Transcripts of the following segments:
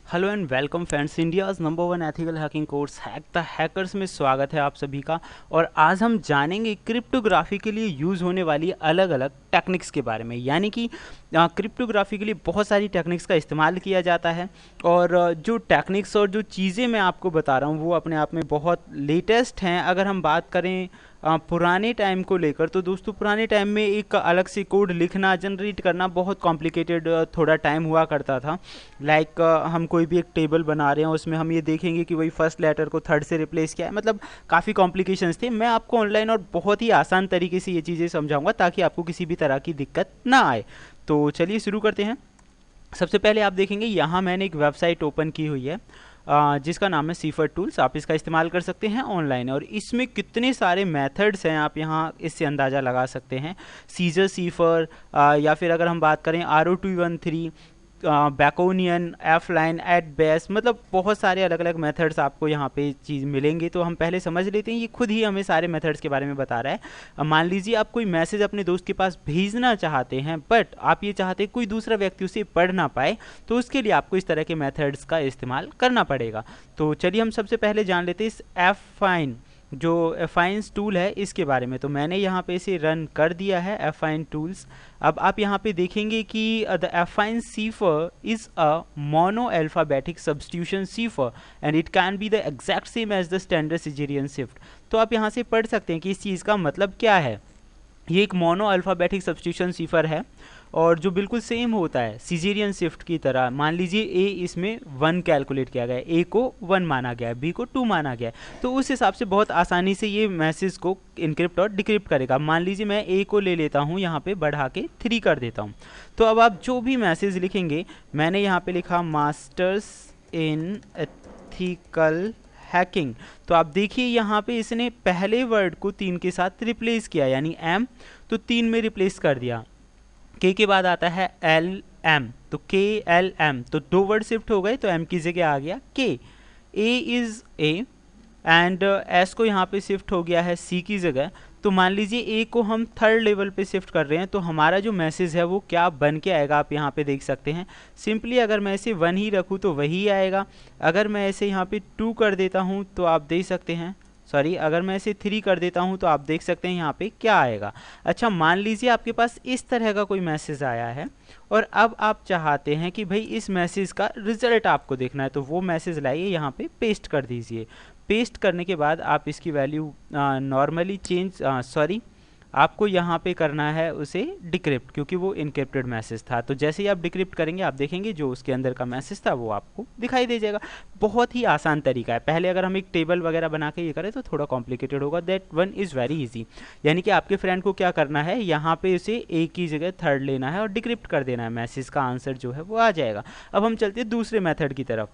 Hello and welcome friends, India's number one ethical hacking course hack the hackers में स्वागत है आप सभी का। और आज हम जानेंगे क्रिप्टोग्राफी के लिए यूज़ होने वाली अलग अलग टेक्निक्स के बारे में। यानी कि क्रिप्टोग्राफी के लिए बहुत सारी टेक्निक्स का इस्तेमाल किया जाता है। और जो टेक्निक्स और जो चीज़ें मैं आपको बता रहा हूँ वो अपने आप में बहुत लेटेस्ट हैं। अगर हम बात करें पुराने टाइम को लेकर, तो दोस्तों पुराने टाइम में एक अलग से कोड लिखना, जनरेट करना बहुत कॉम्प्लिकेटेड थोड़ा टाइम हुआ करता था। लाइक हम कोई भी एक टेबल बना रहे हैं, उसमें हम ये देखेंगे कि वही फर्स्ट लेटर को थर्ड से रिप्लेस किया है, मतलब काफ़ी कॉम्प्लिकेशंस थे। मैं आपको ऑनलाइन और बहुत ही आसान तरीके से ये चीज़ें समझाऊंगा ताकि आपको किसी भी तरह की दिक्कत ना आए। तो चलिए शुरू करते हैं। सबसे पहले आप देखेंगे यहाँ मैंने एक वेबसाइट ओपन की हुई है जिसका नाम है सीफर टूल्स। आप इसका इस्तेमाल कर सकते हैं ऑनलाइन, और इसमें कितने सारे मेथड्स हैं आप यहाँ इससे अंदाज़ा लगा सकते हैं। सीजर सीफर, या फिर अगर हम बात करें RO213, बैकोनियन, एफ लाइन, एट बेस, मतलब बहुत सारे अलग अलग मेथड्स आपको यहाँ पे चीज़ मिलेंगे। तो हम पहले समझ लेते हैं, ये खुद ही हमें सारे मेथड्स के बारे में बता रहा है। मान लीजिए आप कोई मैसेज अपने दोस्त के पास भेजना चाहते हैं, बट आप ये चाहते हैं कोई दूसरा व्यक्ति उसे पढ़ ना पाए, तो उसके लिए आपको इस तरह के मेथड्स का इस्तेमाल करना पड़ेगा। तो चलिए हम सबसे पहले जान लेते हैं इस एफ फाइन, जो एफाइंस टूल है, इसके बारे में। तो मैंने यहाँ पे इसे रन कर दिया है, एफाइन टूल्स। अब आप यहाँ पे देखेंगे कि the affine cipher is a monoalphabetic substitution cipher and it can be the exact same as the standard Caesarian shift. तो आप यहाँ से पढ़ सकते हैं कि इस चीज़ का मतलब क्या है। ये एक मोनो अल्फ़ाबेटिक सब्स्टिट्यूशन सीफर है और जो बिल्कुल सेम होता है सिजेरियन शिफ्ट की तरह। मान लीजिए ए इसमें 1 कैलकुलेट किया गया है, ए को 1 माना गया है, बी को 2 माना गया है, तो उस हिसाब से बहुत आसानी से ये मैसेज को इनक्रिप्ट और डिक्रिप्ट करेगा। मान लीजिए मैं ए को ले लेता हूँ, यहाँ पे बढ़ा के 3 कर देता हूँ। तो अब आप जो भी मैसेज लिखेंगे, मैंने यहाँ पे लिखा मास्टर्स इन एथिकल हैकिंग, तो आप देखिए यहाँ पे इसने पहले वर्ड को 3 के साथ रिप्लेस किया, यानी एम, तो 3 में रिप्लेस कर दिया। के बाद आता है एल एम, तो के एल एम, तो 2 वर्ड शिफ्ट हो गए, तो एम की जगह आ गया के। A is A and S को यहाँ पे शिफ्ट हो गया है सी की जगह। तो मान लीजिए ए को हम थर्ड लेवल पे शिफ्ट कर रहे हैं, तो हमारा जो मैसेज है वो क्या बन के आएगा, आप यहाँ पे देख सकते हैं। सिंपली अगर मैं इसे 1 ही रखूँ तो वही आएगा। अगर मैं इसे यहाँ पे 2 कर देता हूँ तो आप देख सकते हैं, सॉरी, अगर मैं इसे 3 कर देता हूँ तो आप देख सकते हैं यहाँ पे क्या आएगा। अच्छा, मान लीजिए आपके पास इस तरह का कोई मैसेज आया है और अब आप चाहते हैं कि भाई इस मैसेज का रिजल्ट आपको देखना है, तो वो मैसेज लाइए यहाँ पे पेस्ट कर दीजिए। पेस्ट करने के बाद आप इसकी वैल्यू नॉर्मली चेंज, सॉरी, आपको यहाँ पे करना है उसे डिक्रिप्ट, क्योंकि वो इनक्रिप्टेड मैसेज था। तो जैसे ही आप डिक्रिप्ट करेंगे, आप देखेंगे जो उसके अंदर का मैसेज था वो आपको दिखाई दे जाएगा। बहुत ही आसान तरीका है। पहले अगर हम एक टेबल वगैरह बना के ये करें तो थोड़ा कॉम्प्लिकेटेड होगा, that one is very easy. यानी कि आपके फ्रेंड को क्या करना है, यहाँ पे उसे ए की जगह थर्ड लेना है और डिक्रिप्ट कर देना है, मैसेज का आंसर जो है वो आ जाएगा। अब हम चलते हैं दूसरे मेथड की तरफ,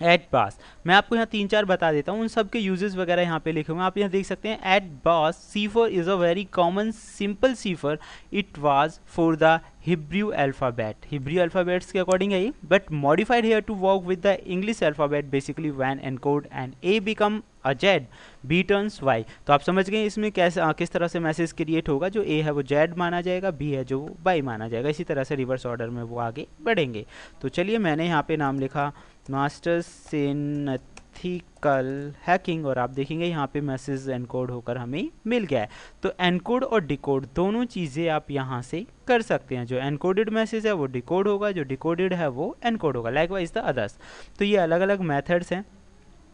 एट पास। मैं आपको यहाँ 3-4 बता देता हूँ, उन सब के यूजेस वगैरह यहाँ पे लिखे हुए हैं, आप यहाँ देख सकते हैं। Atbash cipher is a very common simple cipher, it was for the Hebrew alphabet, Hebrew alphabets के अकॉर्डिंग है ये, but modified here to work with the English alphabet basically when encode and A become a Z, B turns Y. तो आप समझ गए इसमें कैसे किस तरह से मैसेज क्रिएट होगा। जो ए है वो जेड माना जाएगा, बी है जो वाई माना जाएगा, इसी तरह से रिवर्स ऑर्डर में वो आगे बढ़ेंगे। तो चलिए मैंने यहाँ पे नाम लिखा मास्टर्स इन एथिकल हैकिंग, और आप देखेंगे यहाँ पे मैसेज एनकोड होकर हमें मिल गया है। तो एनकोड और डिकोड दोनों चीज़ें आप यहाँ से कर सकते हैं। जो एनकोडेड मैसेज है वो डिकोड होगा, जो डिकोडेड है वो एनकोड होगा, लाइकवाइज द अदर्स। तो ये अलग अलग मेथड्स हैं,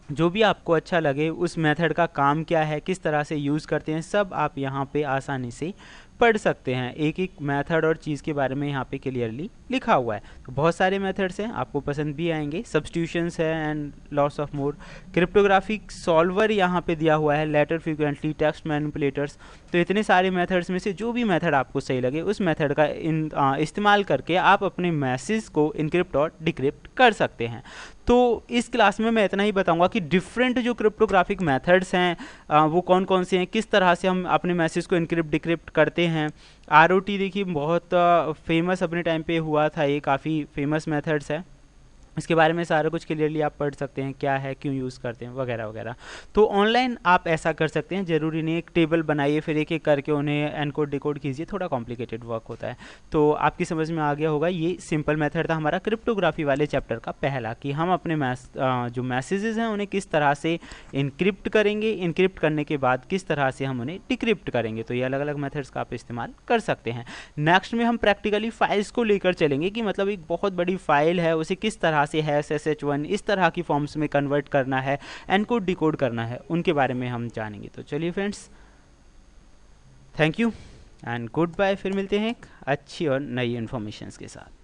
जो भी आपको अच्छा लगे उस मेथड का काम क्या है, किस तरह से यूज़ करते हैं, सब आप यहाँ पे आसानी से पढ़ सकते हैं। एक एक मेथड और चीज़ के बारे में यहाँ पे क्लियरली लिखा हुआ है। तो बहुत सारे मेथड्स हैं, आपको पसंद भी आएंगे। सब्स्टिट्यूशंस है and lots of more. Cryptographic solver यहाँ पे दिया हुआ है, लेटर फ्रीक्वेंटली, टेक्स्ट मैनिपुलेटर्स। तो इतने सारे मेथड्स में से जो भी मेथड आपको सही लगे उस मेथड का इस्तेमाल करके आप अपने मैसेज को इनक्रिप्ट और डिक्रिप्ट कर सकते हैं। तो इस क्लास में मैं इतना ही बताऊंगा कि डिफरेंट जो क्रिप्टोग्राफिक मेथड्स हैं वो कौन कौन से हैं, किस तरह से हम अपने मैसेज को इनक्रिप्ट डिक्रिप्ट करते हैं। ROT देखिए बहुत फेमस अपने टाइम पे हुआ था, ये काफ़ी फेमस मेथड्स है। इसके बारे में सारा कुछ क्लियरली आप पढ़ सकते हैं, क्या है, क्यों यूज़ करते हैं, वगैरह वगैरह। तो ऑनलाइन आप ऐसा कर सकते हैं, ज़रूरी नहीं एक टेबल बनाइए फिर एक एक करके उन्हें एनकोड डिकोड कीजिए, थोड़ा कॉम्प्लिकेटेड वर्क होता है। तो आपकी समझ में आ गया होगा, ये सिंपल मेथड था हमारा क्रिप्टोग्राफी वाले चैप्टर का पहला, कि हम अपने जो मैसेजेस हैं उन्हें किस तरह से इनक्रिप्ट करेंगे, इनक्रिप्ट करने के बाद किस तरह से हम उन्हें डिक्रिप्ट करेंगे। तो ये अलग अलग मेथड्स का आप इस्तेमाल कर सकते हैं। नेक्स्ट में हम प्रैक्टिकली फाइल्स को लेकर चलेंगे कि मतलब एक बहुत बड़ी फाइल है उसे किस तरह से हैश SH1 इस तरह की फॉर्म्स में कन्वर्ट करना है, एनकोड डिकोड करना है, उनके बारे में हम जानेंगे। तो चलिए friends, thank you and goodbye, फिर मिलते हैं एक अच्छी और नई इन्फॉर्मेशन के साथ।